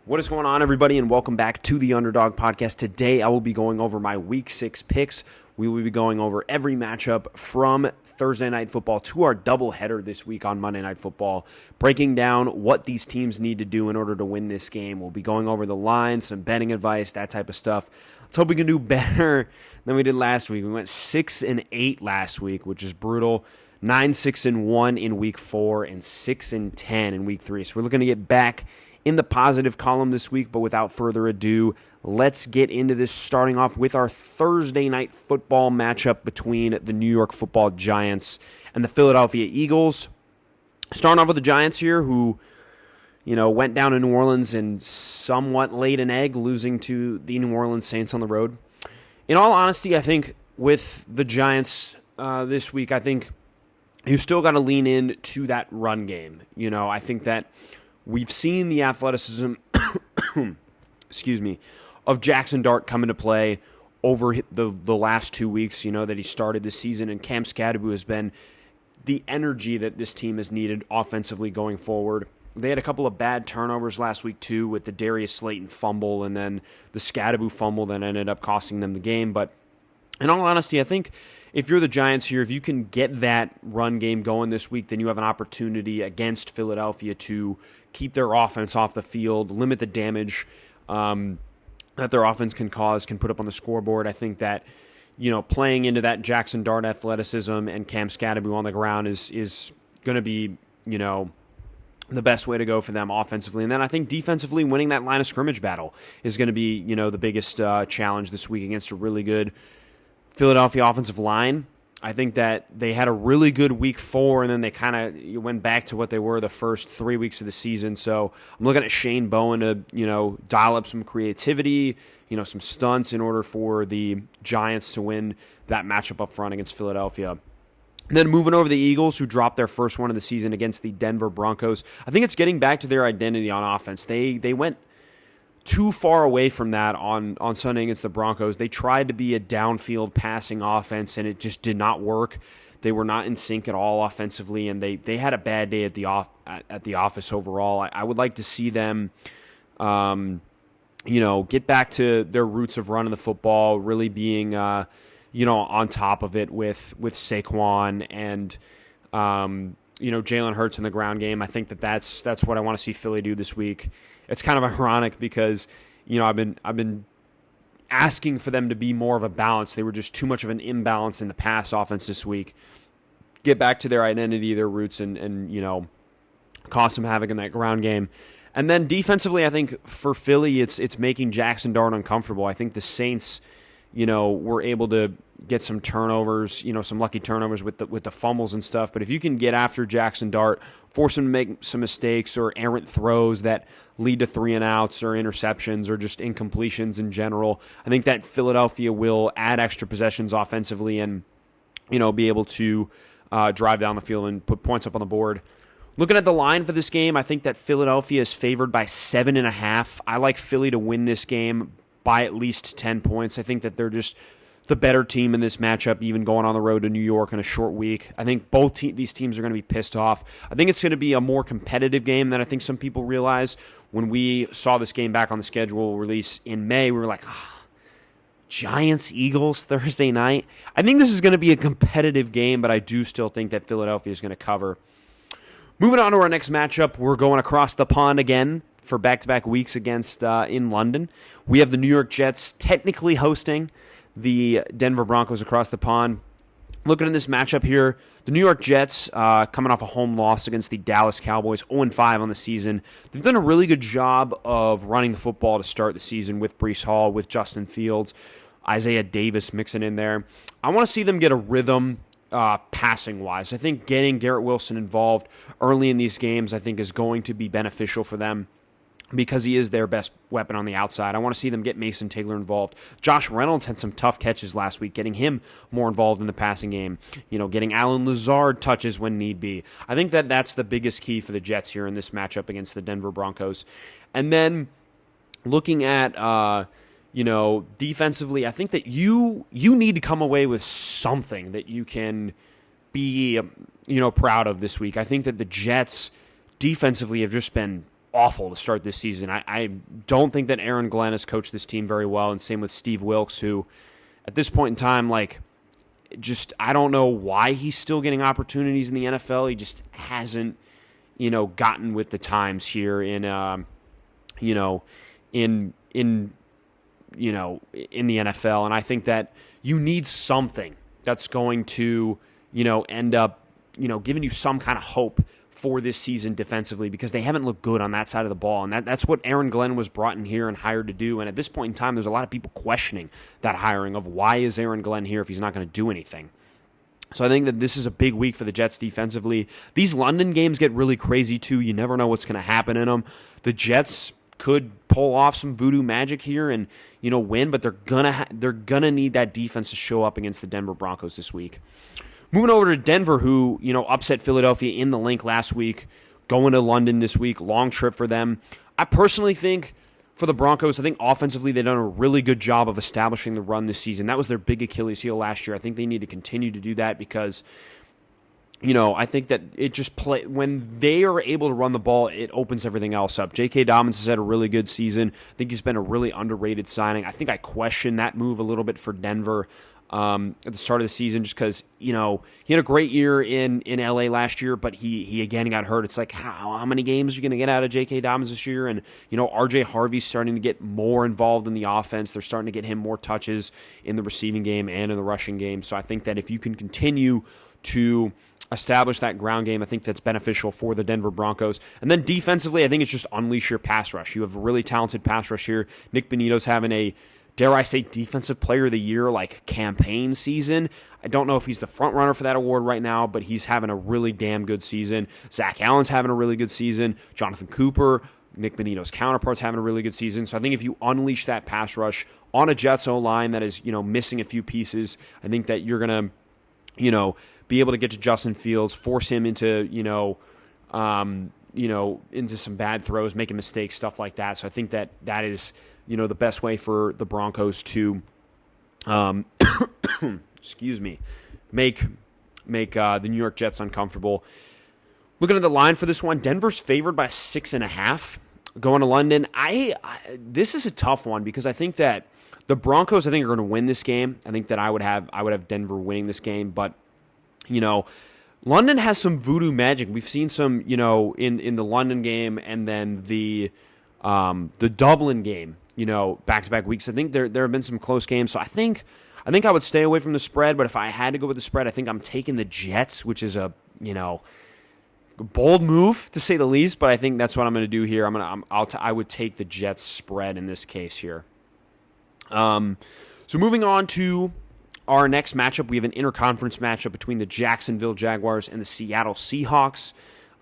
What is going on, everybody, and welcome back to the Underdog Podcast. Today, I will be going over my Week 6 picks. We will be going over every matchup from Thursday Night Football to our doubleheader this week on Monday Night Football, breaking down what these teams need to do in order to win this game. We'll be going over the lines, some betting advice, that type of stuff. Let's hope we can do better than we did last week. We went 6-8 last week, which is brutal. 9-6-1 in Week 4 and 6-10 in Week 3. So we're looking to get back in the positive column this week, but without further ado, let's get into this, starting off with our Thursday Night Football matchup between the New York Football Giants and the Philadelphia Eagles. Starting off with the Giants here, who, went down to New Orleans and somewhat laid an egg, losing to the New Orleans Saints on the road. In all honesty, I think with the Giants this week, I think you still got to lean in to that run game. I think that we've seen the athleticism, of Jackson Dart come into play over the last 2 weeks, that he started this season, and Cam Skattebo has been the energy that this team has needed offensively going forward. They had a couple of bad turnovers last week, too, with the Darius Slayton fumble and then the Skattebo fumble that ended up costing them the game. But in all honesty, I think if you're the Giants here, if you can get that run game going this week, then you have an opportunity against Philadelphia to keep their offense off the field, limit the damage that their offense can put up on the scoreboard. I think that, playing into that Jackson Dart athleticism and Cam Skattebo on the ground is going to be, the best way to go for them offensively. And then I think defensively, winning that line of scrimmage battle is going to be, the biggest challenge this week against a really good Philadelphia offensive line. I think that they had a really good Week 4, and then they kind of went back to what they were the first 3 weeks of the season. So I'm looking at Shane Bowen to, dial up some creativity, some stunts in order for the Giants to win that matchup up front against Philadelphia. And then moving over the Eagles, who dropped their first one of the season against the Denver Broncos. I think it's getting back to their identity on offense. They went too far away from that on Sunday against the Broncos. They tried to be a downfield passing offense, and it just did not work. They were not in sync at all offensively, and they had a bad day at the office overall. I would like to see them, get back to their roots of running the football, really being, on top of it with Saquon and, Jalen Hurts in the ground game. I think that's what I want to see Philly do this week. It's kind of ironic because, I've been asking for them to be more of a balance. They were just too much of an imbalance in the pass offense this week. Get back to their identity, their roots, and cause some havoc in that ground game. And then defensively, I think for Philly, it's making Jackson Dart uncomfortable. I think the Saints, were able to get some turnovers, some lucky turnovers with the fumbles and stuff. But if you can get after Jackson Dart, force him to make some mistakes or errant throws that lead to 3-and-outs or interceptions or just incompletions in general, I think that Philadelphia will add extra possessions offensively and, be able to drive down the field and put points up on the board. Looking at the line for this game, I think that Philadelphia is favored by 7.5. I like Philly to win this game by at least 10 points. I think that they're just the better team in this matchup, even going on the road to New York in a short week. I think both these teams are going to be pissed off. I think it's going to be a more competitive game than I think some people realize. When we saw this game back on the schedule release in May, we were like, Giants-Eagles Thursday night? I think this is going to be a competitive game, but I do still think that Philadelphia is going to cover. Moving on to our next matchup, we're going across the pond again for back-to-back weeks against in London. We have the New York Jets technically hosting the Denver Broncos across the pond. Looking at this matchup here, the New York Jets coming off a home loss against the Dallas Cowboys, 0-5 on the season. They've done a really good job of running the football to start the season with Breece Hall, with Justin Fields, Isaiah Davis mixing in there. I want to see them get a rhythm passing-wise. I think getting Garrett Wilson involved early in these games, I think, is going to be beneficial for them, because he is their best weapon on the outside. I want to see them get Mason Taylor involved. Josh Reynolds had some tough catches last week, getting him more involved in the passing game, getting Allen Lazard touches when need be. I think that that's the biggest key for the Jets here in this matchup against the Denver Broncos. And then looking at, defensively, I think that you need to come away with something that you can be, proud of this week. I think that the Jets defensively have just been awful to start this season. I don't think that Aaron Glenn has coached this team very well, and same with Steve Wilkes, who at this point in time, like, just I don't know why he's still getting opportunities in the NFL. He just hasn't, gotten with the times here in the NFL. And I think that you need something that's going to, end up, giving you some kind of hope for this season defensively, because they haven't looked good on that side of the ball. And that's what Aaron Glenn was brought in here and hired to do. And at this point in time, there's a lot of people questioning that hiring of why is Aaron Glenn here if he's not going to do anything. So I think that this is a big week for the Jets defensively. These London games get really crazy too. You never know what's going to happen in them. The Jets could pull off some voodoo magic here and win, but they're gonna need that defense to show up against the Denver Broncos this week. Moving over to Denver, who upset Philadelphia in the link last week, going to London this week. Long trip for them. I personally think for the Broncos, I think offensively they've done a really good job of establishing the run this season. That was their big Achilles heel last year. I think they need to continue to do that because, I think that it just when they are able to run the ball, it opens everything else up. J.K. Dobbins has had a really good season. I think he's been a really underrated signing. I think I question that move a little bit for Denver at the start of the season, just because he had a great year in LA last year, but he again got hurt. It's like how many games are you going to get out of J.K. Dobbins this year? And RJ Harvey's starting to get more involved in the offense. They're starting to get him more touches in the receiving game and in the rushing game. So I think that if you can continue to establish that ground game, I think that's beneficial for the Denver Broncos. And then defensively, I think it's just unleash your pass rush. You have a really talented pass rush here. Nick Bonitto's having a, dare I say, Defensive Player of the Year campaign season. I don't know if he's the front runner for that award right now, but he's having a really damn good season. Zach Allen's having a really good season. Jonathan Cooper, Nick Bonitto's counterpart's having a really good season. So I think if you unleash that pass rush on a Jets O-line that is, missing a few pieces, I think that you're going to, be able to get to Justin Fields, force him into, into some bad throws, making mistakes, stuff like that. So I think that is, the best way for the Broncos to, excuse me, make the New York Jets uncomfortable. Looking at the line for this one, Denver's favored by 6.5 going to London. This is a tough one because I think that the Broncos, are going to win this game. I think that I would have Denver winning this game, but London has some voodoo magic. We've seen some, in the London game and then the Dublin game, back-to-back weeks. I think there have been some close games. So I think I would stay away from the spread, but if I had to go with the spread, I think I'm taking the Jets, which is a, bold move to say the least, but I think that's what I'm going to do here. I would take the Jets spread in this case here. So moving on to our next matchup, we have an interconference matchup between the Jacksonville Jaguars and the Seattle Seahawks.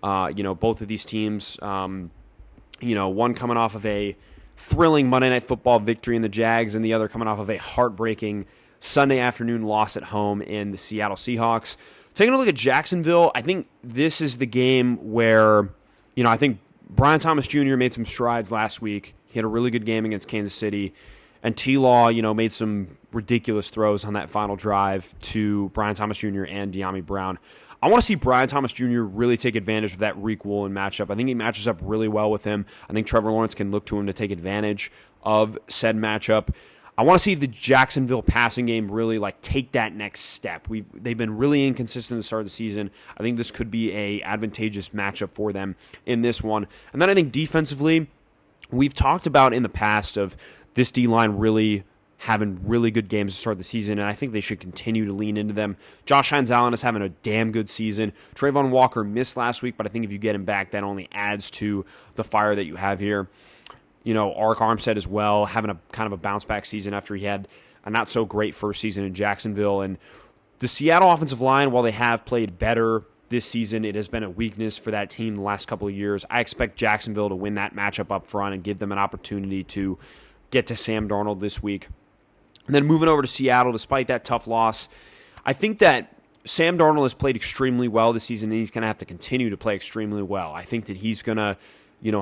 Both of these teams, one coming off of a thrilling Monday Night Football victory in the Jags, and the other coming off of a heartbreaking Sunday afternoon loss at home in the Seattle Seahawks. Taking a look at Jacksonville, I think this is the game where, I think Brian Thomas Jr. made some strides last week. He had a really good game against Kansas City. And T-Law, made some ridiculous throws on that final drive to Brian Thomas Jr. and De'Ami Brown. I want to see Brian Thomas Jr. really take advantage of that Reek Woolen matchup. I think he matches up really well with him. I think Trevor Lawrence can look to him to take advantage of said matchup. I want to see the Jacksonville passing game really take that next step. They've been really inconsistent at the start of the season. I think this could be a advantageous matchup for them in this one. And then I think defensively, we've talked about in the past of this D-line really having really good games to start the season, and I think they should continue to lean into them. Josh Hines-Allen is having a damn good season. Trayvon Walker missed last week, but I think if you get him back, that only adds to the fire that you have here. Arik Armstead as well, having a kind of a bounce-back season after he had a not-so-great first season in Jacksonville. And the Seattle offensive line, while they have played better this season, it has been a weakness for that team the last couple of years. I expect Jacksonville to win that matchup up front and give them an opportunity to get to Sam Darnold this week. And then moving over to Seattle, despite that tough loss, I think that Sam Darnold has played extremely well this season, and he's going to have to continue to play extremely well. I think that he's going to,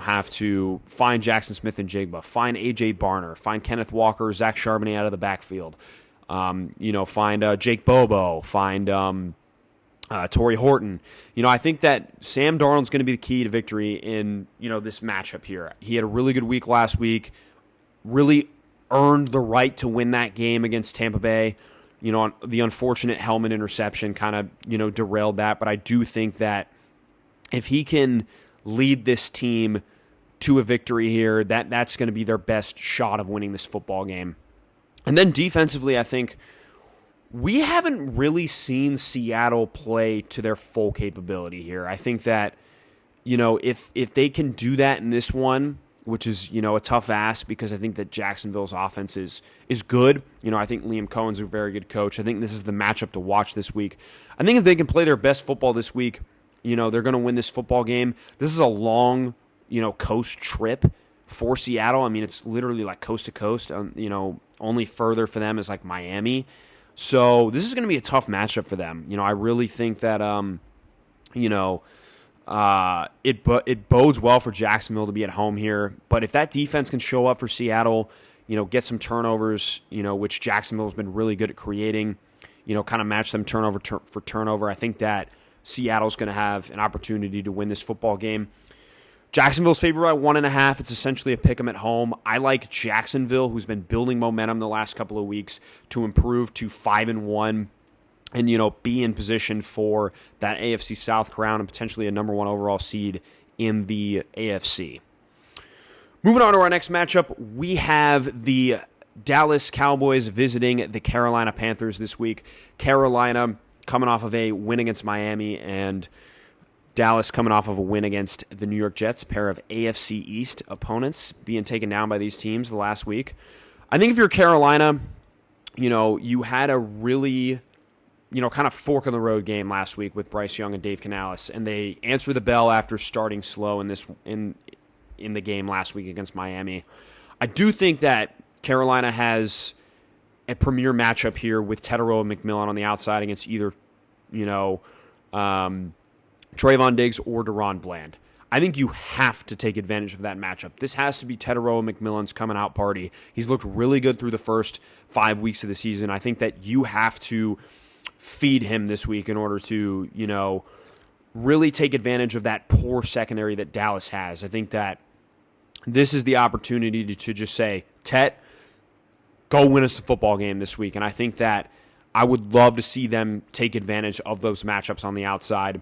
have to find Jackson Smith and Jigba, find A.J. Barner, find Kenneth Walker, Zach Charbonnet out of the backfield, find Jake Bobo, find Torrey Horton. I think that Sam Darnold's going to be the key to victory in, this matchup here. He had a really good week last week, really earned the right to win that game against Tampa Bay. The unfortunate helmet interception kind of, derailed that. But I do think that if he can lead this team to a victory here, that's going to be their best shot of winning this football game. And then defensively, I think we haven't really seen Seattle play to their full capability here. I think that, if they can do that in this one, which is, a tough ask because I think that Jacksonville's offense is good. I think Liam Cohen's a very good coach. I think this is the matchup to watch this week. I think if they can play their best football this week, they're going to win this football game. This is a long, coast trip for Seattle. I mean, it's literally like coast to coast. Only further for them is like Miami. So this is going to be a tough matchup for them. I really think that, it bodes well for Jacksonville to be at home here. But if that defense can show up for Seattle, get some turnovers, which Jacksonville's been really good at creating, kind of match them turnover for turnover, I think that Seattle's going to have an opportunity to win this football game. Jacksonville's favored by 1.5. It's essentially a pick 'em at home. I like Jacksonville, who's been building momentum the last couple of weeks, to improve to 5-1 and, be in position for that AFC South crown and potentially a number 1 overall seed in the AFC. Moving on to our next matchup, we have the Dallas Cowboys visiting the Carolina Panthers this week. Carolina coming off of a win against Miami, and Dallas coming off of a win against the New York Jets, a pair of AFC East opponents being taken down by these teams the last week. I think if you're Carolina, you had a really, kind of fork-in-the-road game last week with Bryce Young and Dave Canales, and they answered the bell after starting slow in the game last week against Miami. I do think that Carolina has a premier matchup here with Teterow and McMillan on the outside against either, Trayvon Diggs or Deron Bland. I think you have to take advantage of that matchup. This has to be Teterow and McMillan's coming out party. He's looked really good through the first 5 weeks of the season. I think that you have to feed him this week in order to, really take advantage of that poor secondary that Dallas has. I think that this is the opportunity to just say, Tet, go win us the football game this week. And I think that I would love to see them take advantage of those matchups on the outside.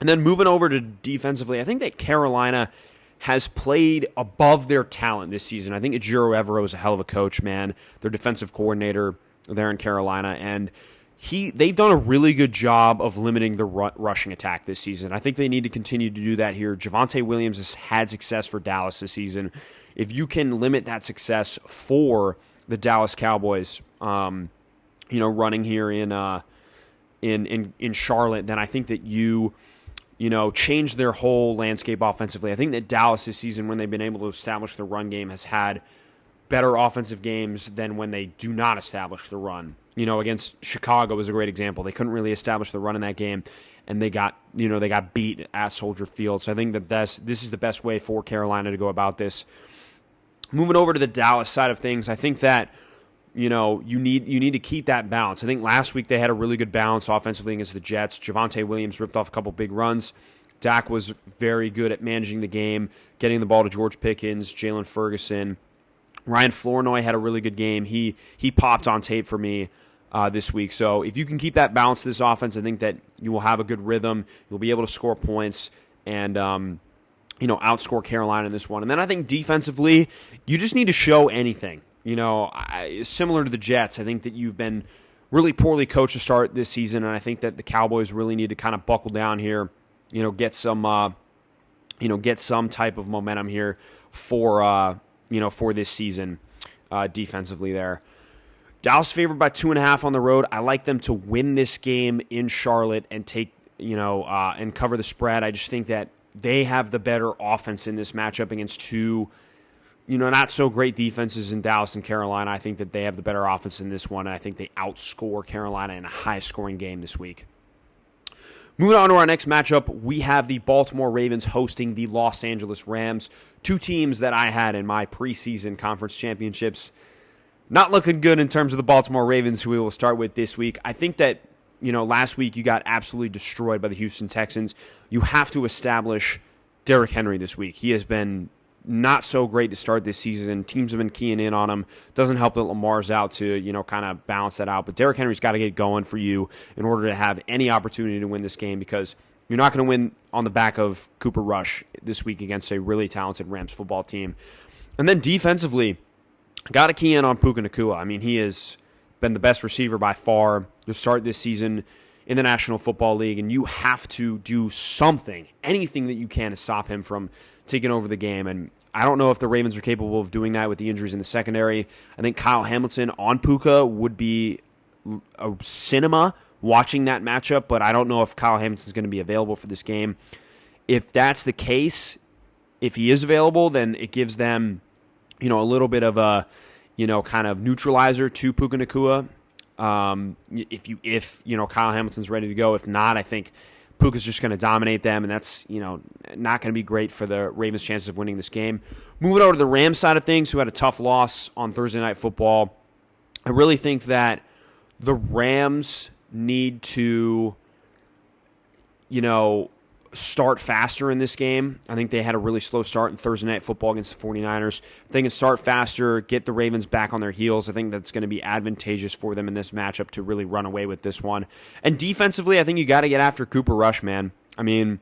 And then moving over to defensively, I think that Carolina has played above their talent this season. I think Ejiro Evero is a hell of a coach, man. Their defensive coordinator there in Carolina, and they've done a really good job of limiting the rushing attack this season. I think they need to continue to do that here. Javonte Williams has had success for Dallas this season. If you can limit that success for the Dallas Cowboys, running here in Charlotte, then I think that you change their whole landscape offensively. I think that Dallas this season, when they've been able to establish the run game, has had better offensive games than when they do not establish the run. Against Chicago was a great example. They couldn't really establish the run in that game, and they got beat at Soldier Field. So I think that this is the best way for Carolina to go about this. Moving over to the Dallas side of things, I think that you need to keep that balance. I think last week they had a really good balance offensively against the Jets. Javonte Williams ripped off a couple big runs. Dak was very good at managing the game, getting the ball to George Pickens, Jalen Ferguson. Ryan Flournoy had a really good game. He popped on tape for me this week. So if you can keep that balance to this offense, I think that you will have a good rhythm. You'll be able to score points and outscore Carolina in this one. And then I think defensively, you just need to show anything. Similar to the Jets, I think that you've been really poorly coached to start this season, and I think that the Cowboys really need to kind of buckle down here, get some type of momentum here for this season defensively there. Dallas favored by 2.5 on the road. I like them to win this game in Charlotte and take, and cover the spread. I just think that they have the better offense in this matchup against two, not so great defenses in Dallas and Carolina. I think that they have the better offense in this one, and I think they outscore Carolina in a high-scoring game this week. Moving on to our next matchup, we have the Baltimore Ravens hosting the Los Angeles Rams, two teams that I had in my preseason conference championships. Not looking good in terms of the Baltimore Ravens, who we will start with this week. I think that, last week you got absolutely destroyed by the Houston Texans. You have to establish Derrick Henry this week. He has been not so great to start this season. Teams have been keying in on him. Doesn't help that Lamar's out to, kind of balance that out. But Derrick Henry's got to get going for you in order to have any opportunity to win this game, because you're not going to win on the back of Cooper Rush this week against a really talented Rams football team. And then defensively, got to key in on Puka Nacua. I mean, he has been the best receiver by far to start this season in the National Football League, and you have to do something, anything that you can to stop him from taking over the game. And I don't know if the Ravens are capable of doing that with the injuries in the secondary. I think Kyle Hamilton on Puka would be a cinema watching that matchup, but I don't know if Kyle Hamilton is going to be available for this game. If that's the case, if he is available, then it gives them, a little bit of a, kind of neutralizer to Puka Nacua. If Kyle Hamilton's ready to go. If not, I think Puka's just going to dominate them, and that's, not going to be great for the Ravens' chances of winning this game. Moving over to the Rams side of things, who had a tough loss on Thursday Night Football, I really think that the Rams need to, start faster in this game. I think they had a really slow start in Thursday Night Football against the 49ers. If they can start faster, get the Ravens back on their heels, I think that's going to be advantageous for them in this matchup to really run away with this one. And defensively, I think you got to get after Cooper Rush, man. I mean,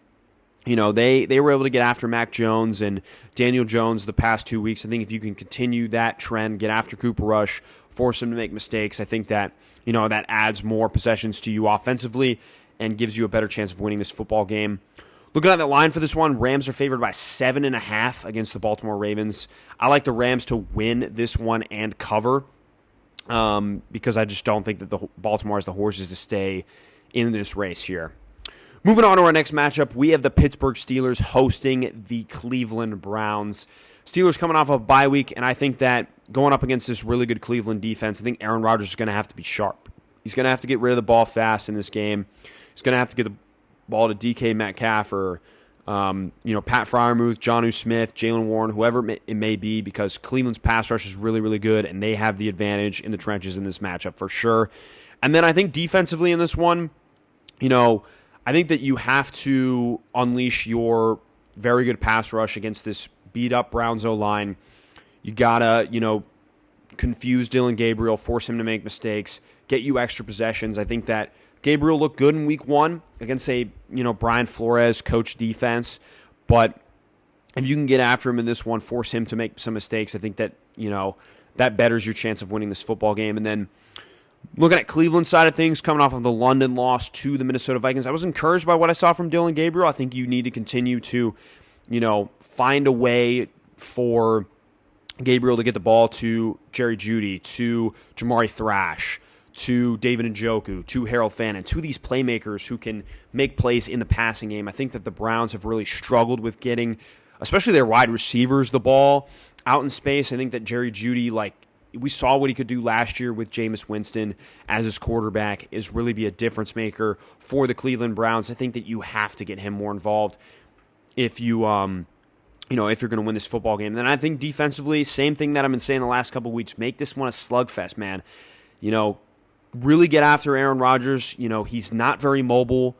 they were able to get after Mac Jones and Daniel Jones the past 2 weeks. I think if you can continue that trend, get after Cooper Rush, force him to make mistakes, I think that, that adds more possessions to you offensively and gives you a better chance of winning this football game. Looking at the line for this one, Rams are favored by 7.5 against the Baltimore Ravens. I like the Rams to win this one and cover because I just don't think that the Baltimore has the horses to stay in this race here. Moving on to our next matchup, we have the Pittsburgh Steelers hosting the Cleveland Browns. Steelers coming off a bye week, and I think that going up against this really good Cleveland defense, I think Aaron Rodgers is going to have to be sharp. He's going to have to get rid of the ball fast in this game. He's going to have to get the ball to DK Metcalf or, Pat Freiermuth, Jonnu Smith, Jalen Warren, whoever it may be, because Cleveland's pass rush is really, really good, and they have the advantage in the trenches in this matchup for sure. And then I think defensively in this one, I think that you have to unleash your very good pass rush against this beat-up Browns O-line. You got to, confuse Dylan Gabriel, force him to make mistakes, get you extra possessions. I think that Gabriel looked good in week one against a, Brian Flores coach defense, but if you can get after him in this one, force him to make some mistakes, I think that, that betters your chance of winning this football game. And then looking at Cleveland's side of things, coming off of the London loss to the Minnesota Vikings, I was encouraged by what I saw from Dylan Gabriel. I think you need to continue to, find a way for Gabriel to get the ball to Jerry Jeudy, to Jamari Thrash, to David Njoku, to Harold Fannin, to these playmakers who can make plays in the passing game. I think that the Browns have really struggled with getting, especially their wide receivers, the ball out in space. I think that Jerry Jeudy, we saw what he could do last year with Jameis Winston as his quarterback, is really be a difference maker for the Cleveland Browns. I think that you have to get him more involved if you, if you're going to win this football game. Then I think defensively, same thing that I've been saying the last couple of weeks, make this one a slugfest, man. Really get after Aaron Rodgers. He's not very mobile,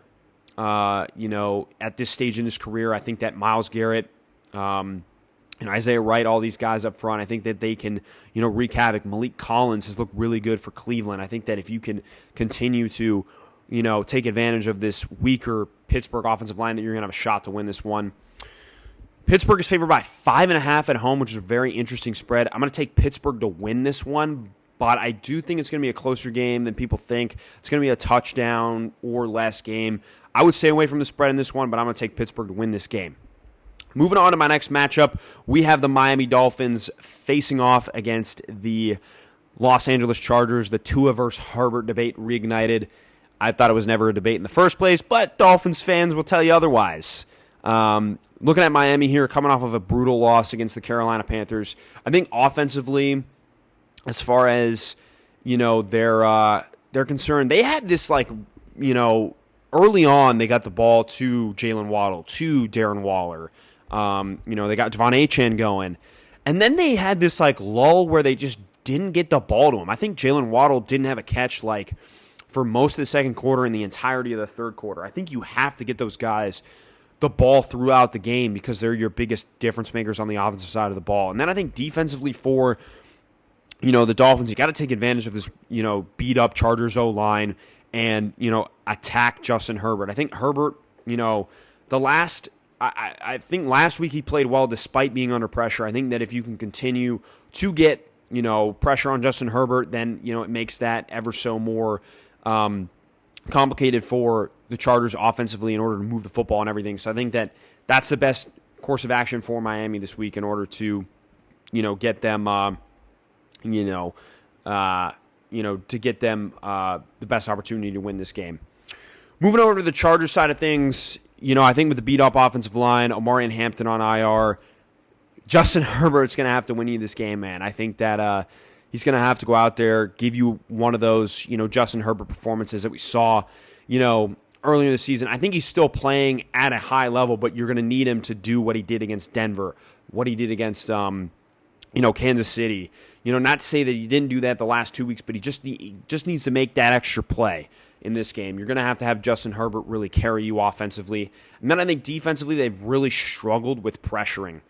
at this stage in his career. I think that Myles Garrett, Isaiah Wright, all these guys up front, I think that they can, wreak havoc. Malik Collins has looked really good for Cleveland. I think that if you can continue to, take advantage of this weaker Pittsburgh offensive line, that you're going to have a shot to win this one. Pittsburgh is favored by 5.5 at home, which is a very interesting spread. I'm going to take Pittsburgh to win this one, but I do think it's going to be a closer game than people think. It's going to be a touchdown or less game. I would stay away from the spread in this one, but I'm going to take Pittsburgh to win this game. Moving on to my next matchup, we have the Miami Dolphins facing off against the Los Angeles Chargers. The Tua versus Herbert debate reignited. I thought it was never a debate in the first place, but Dolphins fans will tell you otherwise. Looking at Miami here, coming off of a brutal loss against the Carolina Panthers, I think offensively, as far as, they're concerned, they had this, early on, they got the ball to Jalen Waddle, to Darren Waller. They got Devon Achane going. And then they had this, lull where they just didn't get the ball to him. I think Jalen Waddle didn't have a catch, for most of the second quarter and the entirety of the third quarter. I think you have to get those guys the ball throughout the game because they're your biggest difference makers on the offensive side of the ball. And then I think defensively for, the Dolphins, you got to take advantage of this, beat up Chargers O-line and, attack Justin Herbert. I think Herbert, I think last week he played well despite being under pressure. I think that if you can continue to get, pressure on Justin Herbert, then, it makes that ever so more complicated for the Chargers offensively in order to move the football and everything. So I think that that's the best course of action for Miami this week in order to, get them, to get them the best opportunity to win this game. Moving over to the Chargers side of things, I think with the beat-up offensive line, Omari and Hampton on IR, Justin Herbert's going to have to win you this game, man. I think that he's going to have to go out there, give you one of those, Justin Herbert performances that we saw, earlier in the season. I think he's still playing at a high level, but you're going to need him to do what he did against Denver, what he did against, Kansas City. Not to say that he didn't do that the last 2 weeks, but he just needs to make that extra play in this game. You're going to have Justin Herbert really carry you offensively. And then I think defensively, they've really struggled with pressuring,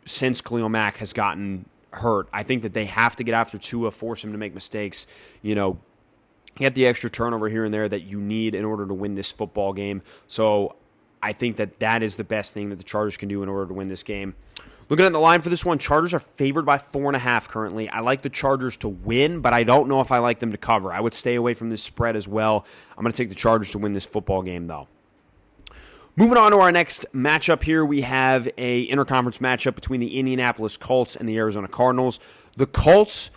since Khalil Mack has gotten hurt. I think that they have to get after Tua, force him to make mistakes, get the extra turnover here and there that you need in order to win this football game. So I think that is the best thing that the Chargers can do in order to win this game. Looking at the line for this one, Chargers are favored by 4.5 currently. I like the Chargers to win, but I don't know if I like them to cover. I would stay away from this spread as well. I'm going to take the Chargers to win this football game, though. Moving on to our next matchup here, we have a interconference matchup between the Indianapolis Colts and the Arizona Cardinals. The Colts,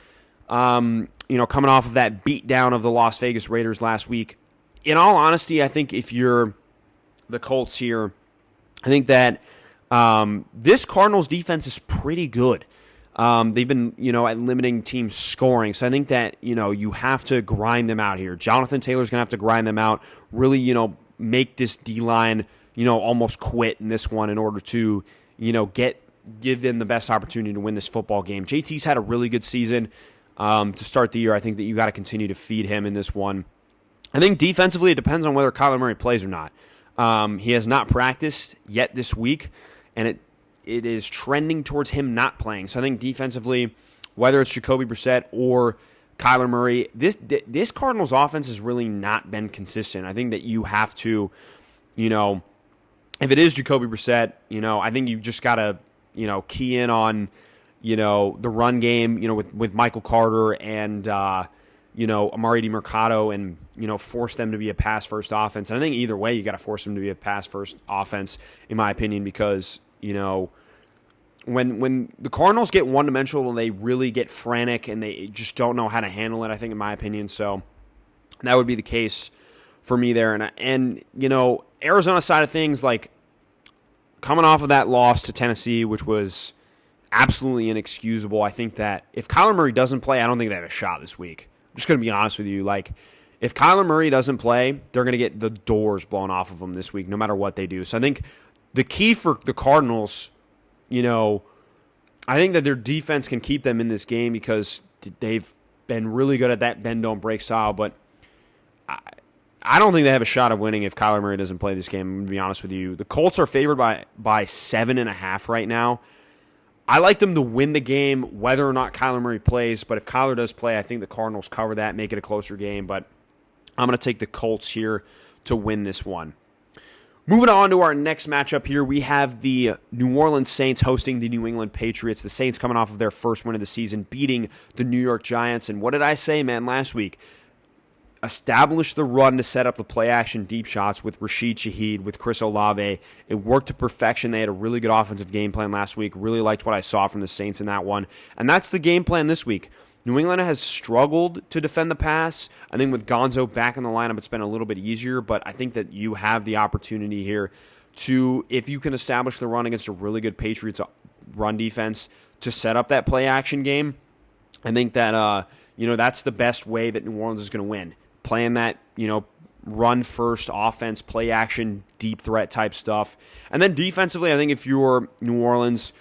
coming off of that beatdown of the Las Vegas Raiders last week. In all honesty, I think if you're the Colts here, I think that this Cardinals defense is pretty good. They've been, at limiting team scoring. So I think that, you have to grind them out here. Jonathan Taylor's going to have to grind them out, really, make this D-line, almost quit in this one in order to, give them the best opportunity to win this football game. JT's had a really good season to start the year. I think that you got to continue to feed him in this one. I think defensively, it depends on whether Kyler Murray plays or not. He has not practiced yet this week, and it is trending towards him not playing. So I think defensively, whether it's Jacoby Brissett or Kyler Murray, this Cardinals offense has really not been consistent. I think that you have to, if it is Jacoby Brissett, I think you just got to, key in on, the run game, with Michael Carter and, Amari DiMercato and, force them to be a pass-first offense. And I think either way, you got to force them to be a pass-first offense, in my opinion, because, when the Cardinals get one-dimensional, they really get frantic and they just don't know how to handle it, I think, in my opinion. So that would be the case for me there. And Arizona side of things, like coming off of that loss to Tennessee, which was absolutely inexcusable, I think that if Kyler Murray doesn't play, I don't think they have a shot this week. I'm just going to be honest with you. Like, if Kyler Murray doesn't play, they're going to get the doors blown off of them this week, no matter what they do. So I think the key for the Cardinals, I think that their defense can keep them in this game because they've been really good at that bend, don't break style. But I don't think they have a shot of winning if Kyler Murray doesn't play this game, I'm going to be honest with you. The Colts are favored by 7.5 right now. I like them to win the game whether or not Kyler Murray plays, but if Kyler does play, I think the Cardinals cover that, make it a closer game. But I'm going to take the Colts here to win this one. Moving on to our next matchup here, we have the New Orleans Saints hosting the New England Patriots. The Saints coming off of their first win of the season, beating the New York Giants. And what did I say, man, last week? Establish the run to set up the play-action deep shots with Rashid Shaheed, with Chris Olave. It worked to perfection. They had a really good offensive game plan last week. Really liked what I saw from the Saints in that one. And that's the game plan this week. New England has struggled to defend the pass. I think with Gonzo back in the lineup, it's been a little bit easier, but I think that you have the opportunity here to, if you can establish the run against a really good Patriots run defense, to set up that play-action game. I think that, that's the best way that New Orleans is going to win. Playing that, run-first offense, play-action, deep threat type stuff. And then defensively, I think if you're New Orleans,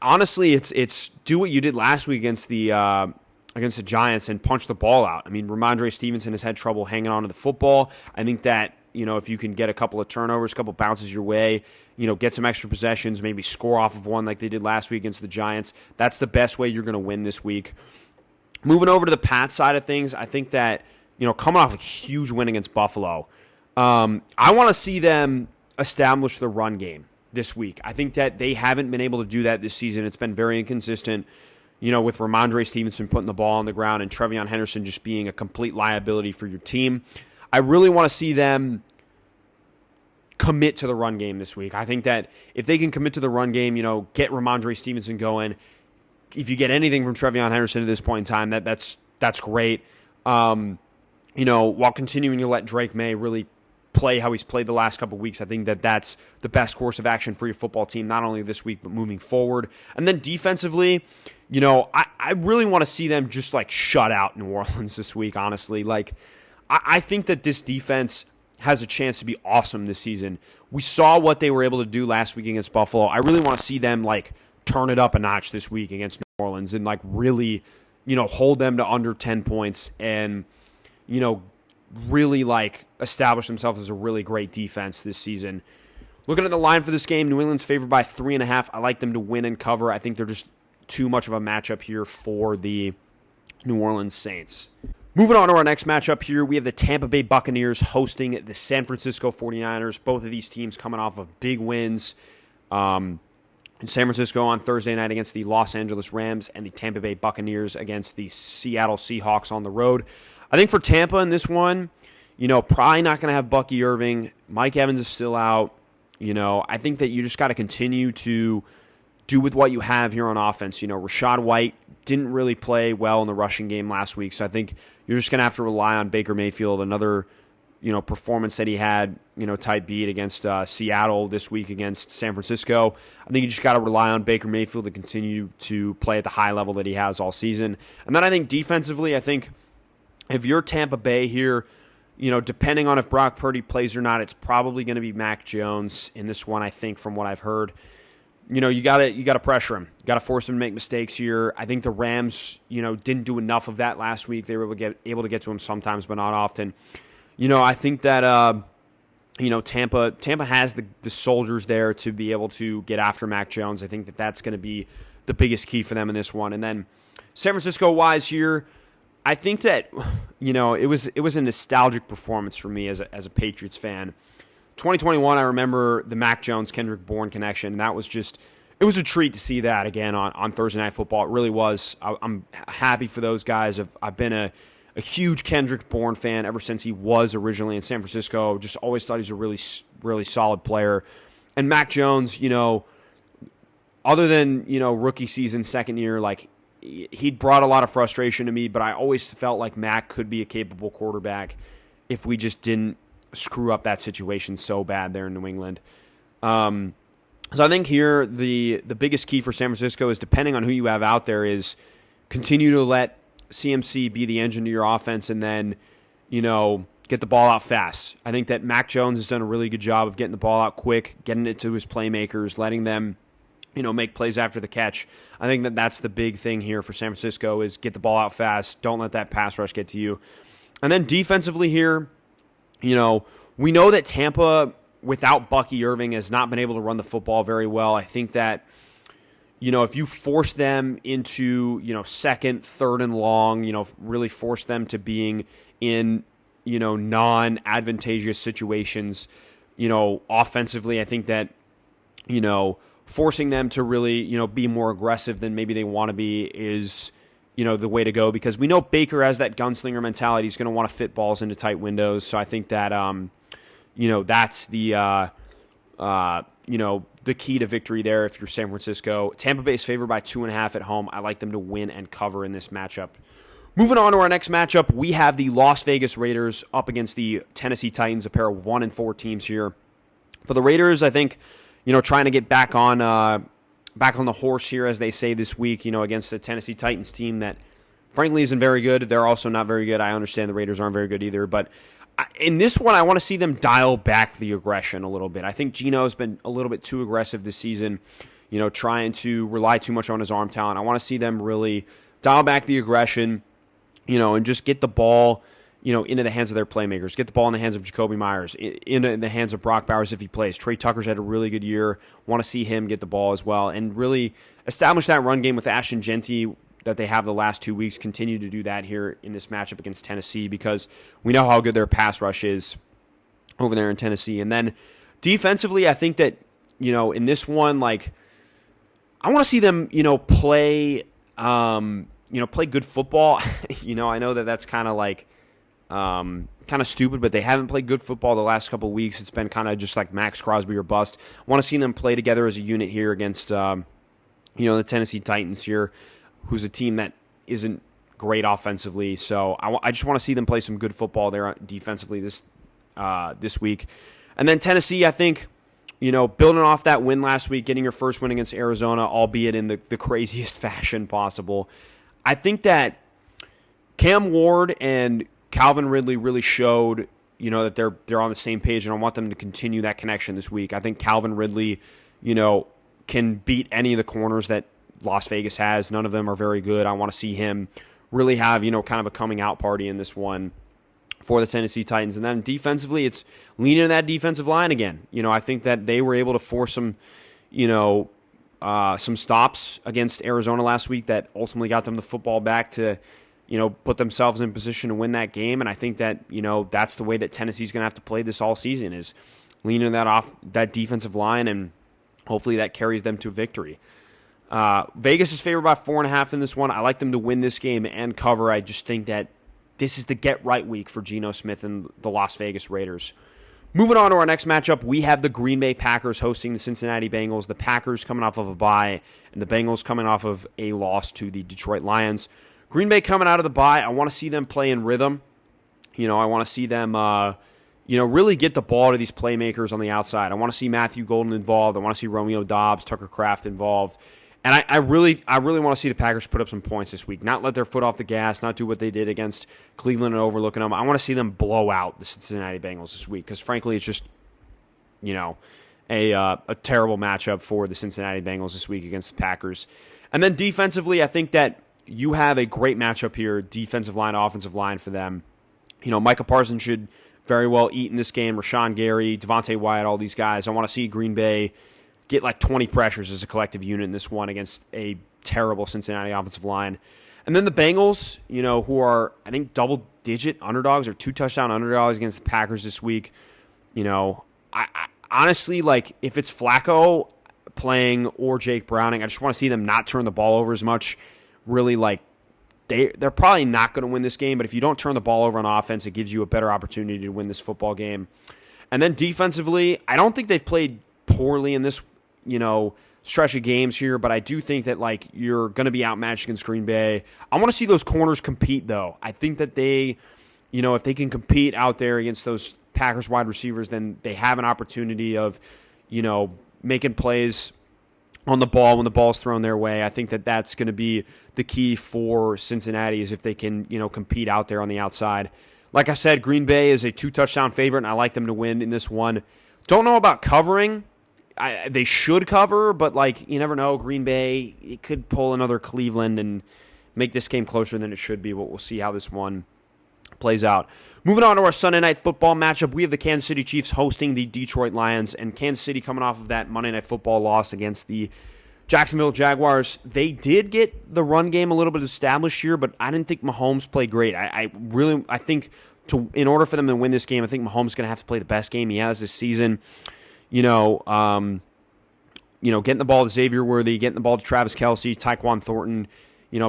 honestly, it's do what you did last week against the against the Giants and punch the ball out. I mean, Ramondre Stevenson has had trouble hanging on to the football. I think that, if you can get a couple of turnovers, a couple of bounces your way, get some extra possessions, maybe score off of one like they did last week against the Giants, that's the best way you're going to win this week. Moving over to the Pats side of things, I think that, coming off a huge win against Buffalo, I want to see them establish the run game this week. I think that they haven't been able to do that this season. It's been very inconsistent, with Ramondre Stevenson putting the ball on the ground and Trevion Henderson just being a complete liability for your team. I really want to see them commit to the run game this week. I think that if they can commit to the run game, get Ramondre Stevenson going, if you get anything from Trevion Henderson at this point in time, that's great. While continuing to let Drake May really play how he's played the last couple of weeks, I think that that's the best course of action for your football team, not only this week, but moving forward. And then defensively, I really want to see them just shut out New Orleans this week, honestly. I think that this defense has a chance to be awesome this season. We saw what they were able to do last week against Buffalo. I really want to see them turn it up a notch this week against New Orleans and really, hold them to under 10 points and, really establish themselves as a really great defense this season. Looking at the line for this game, New England's favored by 3.5. I like them to win and cover. I think they're just too much of a matchup here for the New Orleans Saints. Moving on to our next matchup here, we have the Tampa Bay Buccaneers hosting the San Francisco 49ers. Both of these teams coming off of big wins in San Francisco on Thursday night against the Los Angeles Rams and the Tampa Bay Buccaneers against the Seattle Seahawks on the road. I think for Tampa in this one, probably not going to have Bucky Irving. Mike Evans is still out. I think that you just got to continue to do with what you have here on offense. Rachaad White didn't really play well in the rushing game last week, so I think you're just going to have to rely on Baker Mayfield, another, performance that he had, type beat against Seattle this week against San Francisco. I think you just got to rely on Baker Mayfield to continue to play at the high level that he has all season. And then I think defensively, if you're Tampa Bay here, depending on if Brock Purdy plays or not, it's probably going to be Mac Jones in this one, I think, from what I've heard. You got to pressure him. You got to force him to make mistakes here. I think the Rams, didn't do enough of that last week. They were able to get to him sometimes, but not often. I think that Tampa has the soldiers there to be able to get after Mac Jones. I think that that's going to be the biggest key for them in this one. And then San Francisco wise here, I think that it was a nostalgic performance for me as a Patriots fan. 2021, I remember the Mac Jones Kendrick Bourne connection, and that was it was a treat to see that again on Thursday Night Football. It really was. I'm happy for those guys. I've been a huge Kendrick Bourne fan ever since he was originally in San Francisco. Just always thought he's a really, really solid player. And Mac Jones, other than rookie season, second year, he'd brought a lot of frustration to me, but I always felt like Mac could be a capable quarterback if we just didn't screw up that situation so bad there in New England. So I think here the biggest key for San Francisco is, depending on who you have out there, is continue to let CMC be the engine to your offense and then, get the ball out fast. I think that Mac Jones has done a really good job of getting the ball out quick, getting it to his playmakers, letting them make plays after the catch. I think that that's the big thing here for San Francisco is get the ball out fast. Don't let that pass rush get to you. And then defensively here, we know that Tampa, without Bucky Irving, has not been able to run the football very well. I think that, if you force them into, second, third and long, really force them to being in, non-advantageous situations, offensively, I think that, forcing them to really, be more aggressive than maybe they want to be is, the way to go, because we know Baker has that gunslinger mentality. He's going to want to fit balls into tight windows. So I think that, that's the key to victory there if you're San Francisco. Tampa Bay's favored by 2.5 at home. I like them to win and cover in this matchup. Moving on to our next matchup, we have the Las Vegas Raiders up against the Tennessee Titans, a pair of 1-4 teams here. For the Raiders, I think, trying to get back on the horse here, as they say this week, against the Tennessee Titans team that frankly isn't very good. They're also not very good. I understand the Raiders aren't very good either, but in this one, I want to see them dial back the aggression a little bit. I think Geno's been a little bit too aggressive this season, trying to rely too much on his arm talent. I want to see them really, dial back the aggression, and just get the ball, into the hands of their playmakers. Get the ball in the hands of Jacoby Myers, into the hands of Brock Bowers if he plays. Trey Tucker's had a really good year. Want to see him get the ball as well and really establish that run game with Ashton Genty that they have the last 2 weeks. Continue to do that here in this matchup against Tennessee because we know how good their pass rush is over there in Tennessee. And then defensively, I think that, in this one, like, I want to see them, play, play good football. I know that that's kind of like, kind of stupid, but they haven't played good football the last couple of weeks. It's been kind of just like Max Crosby or bust. I want to see them play together as a unit here against, the Tennessee Titans here, who's a team that isn't great offensively. So I just want to see them play some good football there defensively this week. And then Tennessee, I think, building off that win last week, getting your first win against Arizona, albeit in the craziest fashion possible. I think that Cam Ward and Calvin Ridley really showed, that they're on the same page, and I want them to continue that connection this week. I think Calvin Ridley, can beat any of the corners that Las Vegas has. None of them are very good. I want to see him really have, kind of a coming out party in this one for the Tennessee Titans. And then defensively, it's leaning to that defensive line again. I think that they were able to force some stops against Arizona last week that ultimately got them the football back to, put themselves in position to win that game. And I think that, that's the way that Tennessee's going to have to play this all season is leaning that defensive line, and hopefully that carries them to victory. Vegas is favored by 4.5 in this one. I like them to win this game and cover. I just think that this is the get-right week for Geno Smith and the Las Vegas Raiders. Moving on to our next matchup, we have the Green Bay Packers hosting the Cincinnati Bengals. The Packers coming off of a bye, and the Bengals coming off of a loss to the Detroit Lions. Green Bay coming out of the bye, I want to see them play in rhythm. I want to see them really get the ball to these playmakers on the outside. I want to see Matthew Golden involved. I want to see Romeo Doubs, Tucker Kraft involved. And I really want to see the Packers put up some points this week. Not let their foot off the gas, not do what they did against Cleveland and overlooking them. I want to see them blow out the Cincinnati Bengals this week because, frankly, it's just, a terrible matchup for the Cincinnati Bengals this week against the Packers. And then defensively, I think that you have a great matchup here, defensive line, offensive line for them. Micah Parsons should very well eat in this game. Rashawn Gary, Devontae Wyatt, all these guys. I want to see Green Bay get like 20 pressures as a collective unit in this one against a terrible Cincinnati offensive line. And then the Bengals, who are, I think, double-digit underdogs or 2-touchdown underdogs against the Packers this week. I honestly, like, if it's Flacco playing or Jake Browning, I just want to see them not turn the ball over as much. Really, like, they're probably not going to win this game, but if you don't turn the ball over on offense, it gives you a better opportunity to win this football game. And then defensively, I don't think they've played poorly in this stretch of games here, but I do think that, like, you're going to be outmatched against Green Bay. I want to see those corners compete, though. I think that they, if they can compete out there against those Packers wide receivers, then they have an opportunity of, making plays on the ball when the ball's thrown their way. I think that that's going to be the key for Cincinnati is if they can, compete out there on the outside. Like I said, Green Bay is a 2-touchdown favorite, and I like them to win in this one. Don't know about covering. They should cover, but, like, you never know. Green Bay, it could pull another Cleveland and make this game closer than it should be, but we'll see how this one plays out. Moving on to our Sunday Night Football matchup, we have the Kansas City Chiefs hosting the Detroit Lions, and Kansas City coming off of that Monday Night Football loss against the Jacksonville Jaguars. They did get the run game a little bit established here, but I didn't think Mahomes played great. I think in order for them to win this game, I think Mahomes is going to have to play the best game he has this season. Getting the ball to Xavier Worthy, getting the ball to Travis Kelce, Tyquan Thornton,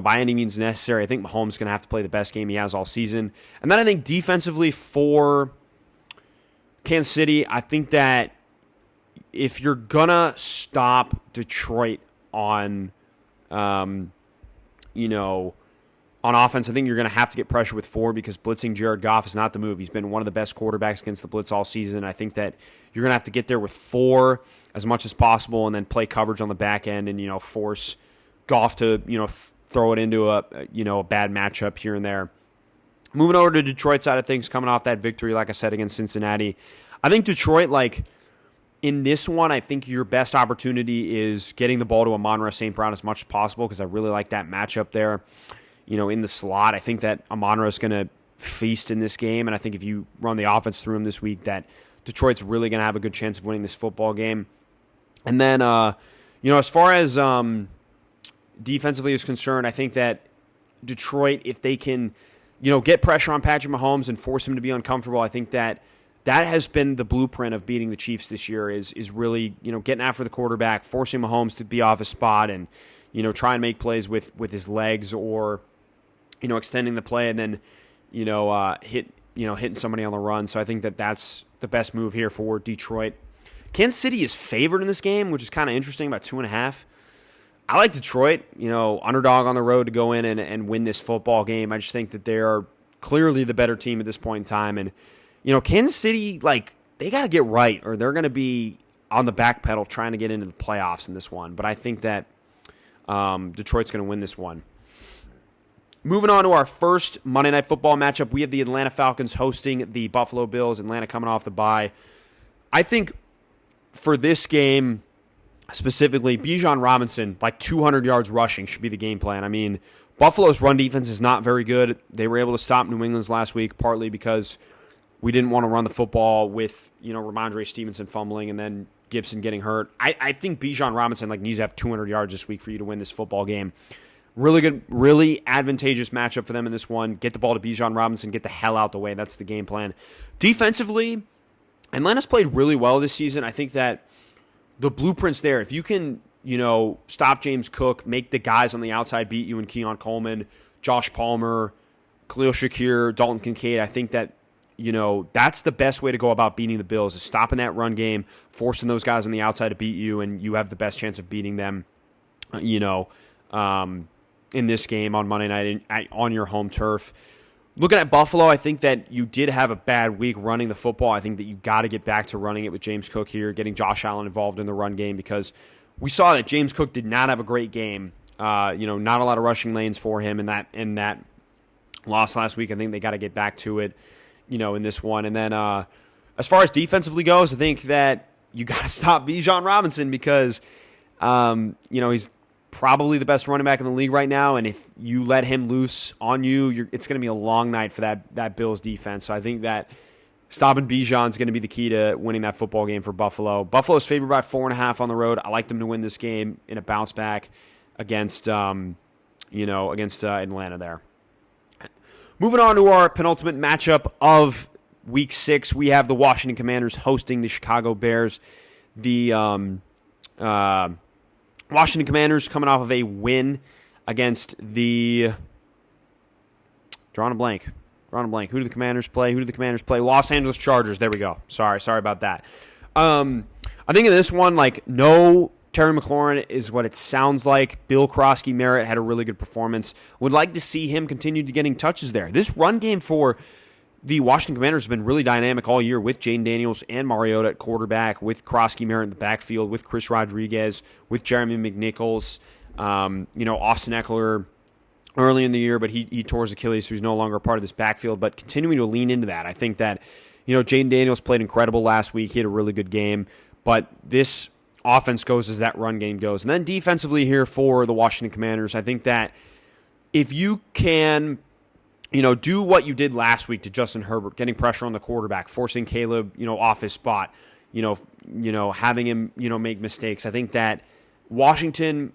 by any means necessary. I think Mahomes is going to have to play the best game he has all season. And then I think defensively for Kansas City, I think that if you're going to stop Detroit on, on offense, I think you're going to have to get pressure with 4 because blitzing Jared Goff is not the move. He's been one of the best quarterbacks against the blitz all season. I think that you're going to have to get there with 4 as much as possible and then play coverage on the back end and, force Goff to, throw it into a bad matchup here and there. Moving over to Detroit side of things, coming off that victory, like I said, against Cincinnati. I think Detroit, like, in this one, I think your best opportunity is getting the ball to Amon-Ra St. Brown as much as possible because I really like that matchup there. in the slot. I think that Amon-Ra is going to feast in this game, and I think if you run the offense through him this week, that Detroit's really going to have a good chance of winning this football game. And then, as far as defensively is concerned, I think that Detroit, if they can, get pressure on Patrick Mahomes and force him to be uncomfortable, I think that has been the blueprint of beating the Chiefs this year is really, getting after the quarterback, forcing Mahomes to be off his spot and, try and make plays with his legs or, extending the play and then, hitting somebody on the run. So I think that that's the best move here for Detroit. Kansas City is favored in this game, which is kind of interesting, about 2.5. I like Detroit, underdog on the road to go in and win this football game. I just think that they are clearly the better team at this point in time. And, Kansas City, they got to get right or they're going to be on the back pedal trying to get into the playoffs in this one. But I think that Detroit's going to win this one. Moving on to our first Monday Night Football matchup, we have the Atlanta Falcons hosting the Buffalo Bills. Atlanta coming off the bye. I think for this game specifically, Bijan Robinson, 200 yards rushing should be the game plan. I mean, Buffalo's run defense is not very good. They were able to stop New England's last week, partly because we didn't want to run the football with, Ramondre Stevenson fumbling and then Gibson getting hurt. I think Bijan Robinson needs to have 200 yards this week for you to win this football game. Really good, really advantageous matchup for them in this one. Get the ball to Bijan Robinson, get the hell out the way. That's the game plan. Defensively, Atlanta's played really well this season. I think that the blueprint's there. If you can, stop James Cook, make the guys on the outside beat you in Keon Coleman, Josh Palmer, Khalil Shakir, Dalton Kincaid, I think that, that's the best way to go about beating the Bills is stopping that run game, forcing those guys on the outside to beat you, and you have the best chance of beating them, in this game on Monday night on your home turf. Looking at Buffalo, I think that you did have a bad week running the football. I think that you got to get back to running it with James Cook here, getting Josh Allen involved in the run game because we saw that James Cook did not have a great game. Not a lot of rushing lanes for him in that loss last week. I think they got to get back to it, in this one. And then as far as defensively goes, I think that you got to stop Bijan Robinson because, he's probably the best running back in the league right now, and if you let him loose on you, it's going to be a long night for that Bills defense. So I think that stopping Bijan is going to be the key to winning that football game for Buffalo. Buffalo's favored by 4.5 on the road. I like them to win this game in a bounce back against Atlanta there. Moving on to our penultimate matchup of Week 6, we have the Washington Commanders hosting the Chicago Bears. The Washington Commanders coming off of a win against the drawing a blank. Who do the Commanders play? Los Angeles Chargers. There we go. Sorry about that. I think in this one, no Terry McLaurin is what it sounds like. Bill Krosky-Merritt had a really good performance. Would like to see him continue to getting touches there. This run game for the Washington Commanders has been really dynamic all year with Jane Daniels and Mariota at quarterback, with Krosky-Merritt in the backfield, with Chris Rodriguez, with Jeremy McNichols, Austin Eckler early in the year, but he tore his Achilles, so he's no longer a part of this backfield, but continuing to lean into that. I think that, Jane Daniels played incredible last week. He had a really good game, but this offense goes as that run game goes. And then defensively here for the Washington Commanders, I think that if you can do what you did last week to Justin Herbert, getting pressure on the quarterback, forcing Caleb, off his spot, having him, make mistakes. I think that Washington,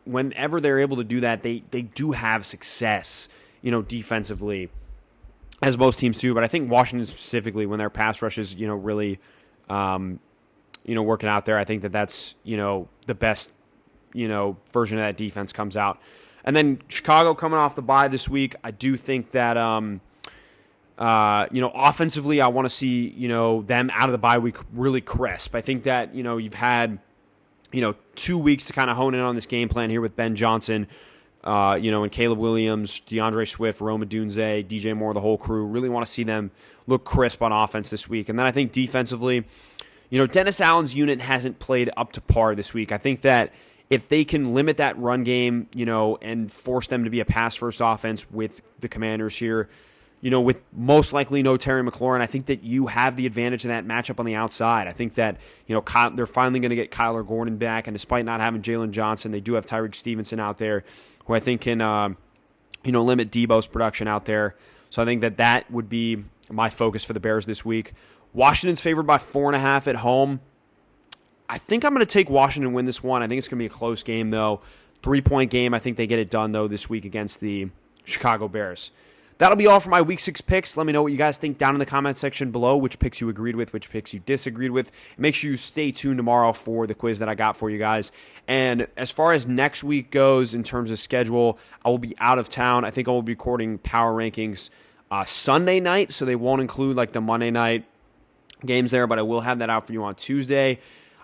whenever they're able to do that, they do have success, defensively, as most teams do. But I think Washington specifically, when their pass rush is, really, working out there, I think that's, the best, version of that defense comes out. And then Chicago coming off the bye this week, I do think that, offensively, I want to see, them out of the bye week really crisp. I think that, you've had, 2 weeks to kind of hone in on this game plan here with Ben Johnson, and Caleb Williams, DeAndre Swift, Rome Odunze, DJ Moore, the whole crew. Really want to see them look crisp on offense this week. And then I think defensively, Dennis Allen's unit hasn't played up to par this week. I think that if they can limit that run game, and force them to be a pass-first offense with the Commanders here, with most likely no Terry McLaurin, I think that you have the advantage in that matchup on the outside. I think that, they're finally going to get Kyler Gordon back, and despite not having Jalen Johnson, they do have Tyreek Stevenson out there, who I think can limit Debo's production out there. So I think that would be my focus for the Bears this week. Washington's favored by 4.5 at home. I think I'm going to take Washington to win this one. I think it's going to be a close game, though. 3-point game. I think they get it done, though, this week against the Chicago Bears. That'll be all for my Week 6 picks. Let me know what you guys think down in the comment section below, which picks you agreed with, which picks you disagreed with. Make sure you stay tuned tomorrow for the quiz that I got for you guys. And as far as next week goes in terms of schedule, I will be out of town. I think I will be recording Power Rankings Sunday night, so they won't include like the Monday night games there, but I will have that out for you on Tuesday.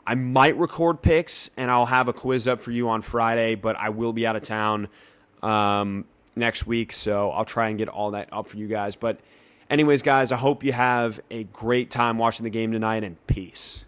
I might record picks, and I'll have a quiz up for you on Friday, but I will be out of town next week, so I'll try and get all that up for you guys. But anyways, guys, I hope you have a great time watching the game tonight, and peace.